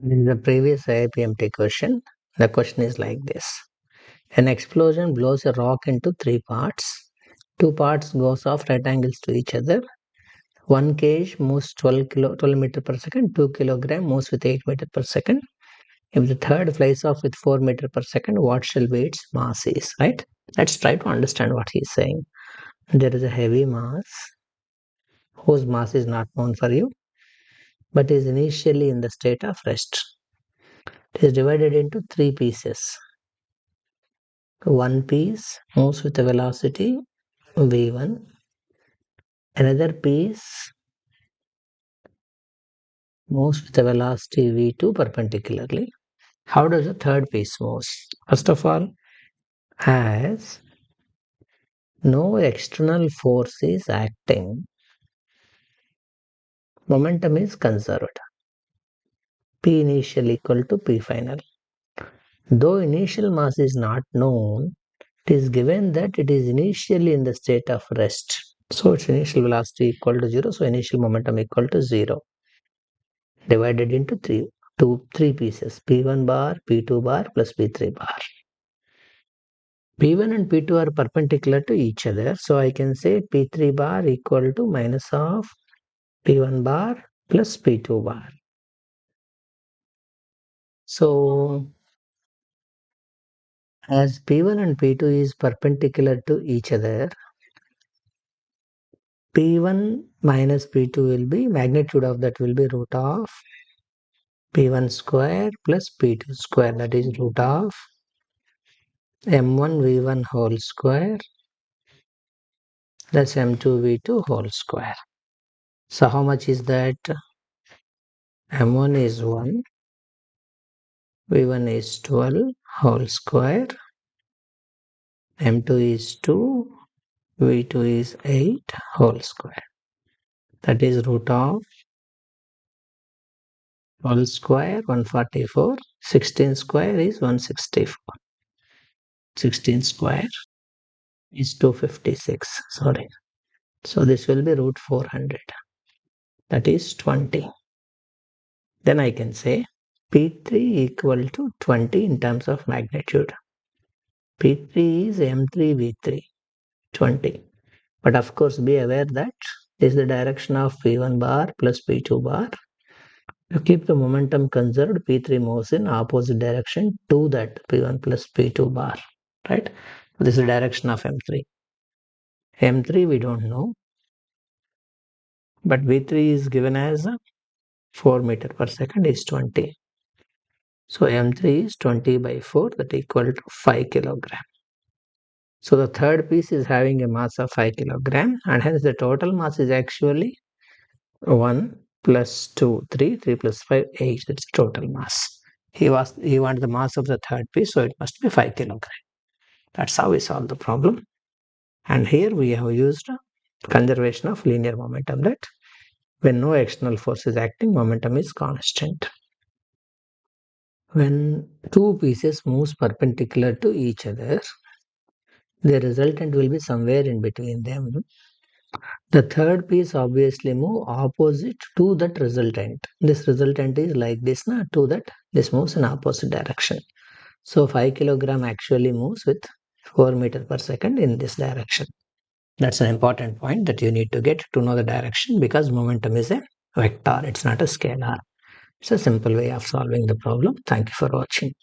In the previous AIPMT question, the question is like this. An explosion blows a rock into three parts. Two parts goes off right angles to each other. One cage moves 12 meter per second. 2 kilogram moves with 8 meter per second. If the third flies off with 4 meter per second, what shall be its mass is, right? Let's try to understand what he's saying. There is a heavy mass whose mass is not known for you, but is initially in the state of rest. It is divided into three pieces. One piece moves with a velocity v1. Another piece moves with a velocity v2 perpendicularly. How does the third piece move? First of all, as no external force is acting, momentum is conserved. P initial equal to P final. Though initial mass is not known, it is given that it is initially in the state of rest. So its initial velocity equal to 0. So initial momentum equal to 0. Divided into three pieces. P1 bar, P2 bar plus P3 bar. P1 and P2 are perpendicular to each other. So I can say P3 bar equal to minus of P1 bar plus P2 bar. So as P1 and P2 is perpendicular to each other, P1 minus P2 will be, magnitude of that will be root of P1 square plus P2 square, that is root of M1 V1 whole square plus M2 V2 whole square. So how much is that? M1 is 1, V1 is 12 whole square, M2 is 2, V2 is 8 whole square. That is root of 12 square 144, 16 square is 164. 16 square is 256. Sorry. So this will be root 400. That is 20. Then I can say P3 equal to 20 in terms of magnitude. P3 is M3V3, 20. But of course be aware that this is the direction of P1 bar plus P2 bar. To keep the momentum conserved, P3 moves in opposite direction to that P1 plus P2 bar. Right? This is the direction of M3. M3 we don't know. But V3 is given as 4 meter per second is 20. So M3 is 20 by 4, that equal to 5 kilogram. So the third piece is having a mass of 5 kilogram, and hence the total mass is actually 1 plus 2, 3, 3 plus 5, 8. That's total mass. He wants the mass of the third piece, so it must be 5 kilogram. That's how we solve the problem. And here we have used conservation of linear momentum, that when no external force is acting, momentum is constant. When two pieces moves perpendicular to each other, the resultant will be somewhere in between them. The third piece obviously move opposite to that resultant. This resultant is like this, to that this moves in opposite direction. So 5 kilogram actually moves with 4 meter per second in this direction. That's an important point that you need to get to know the direction, because momentum is a vector, it's not a scalar. It's a simple way of solving the problem. Thank you for watching.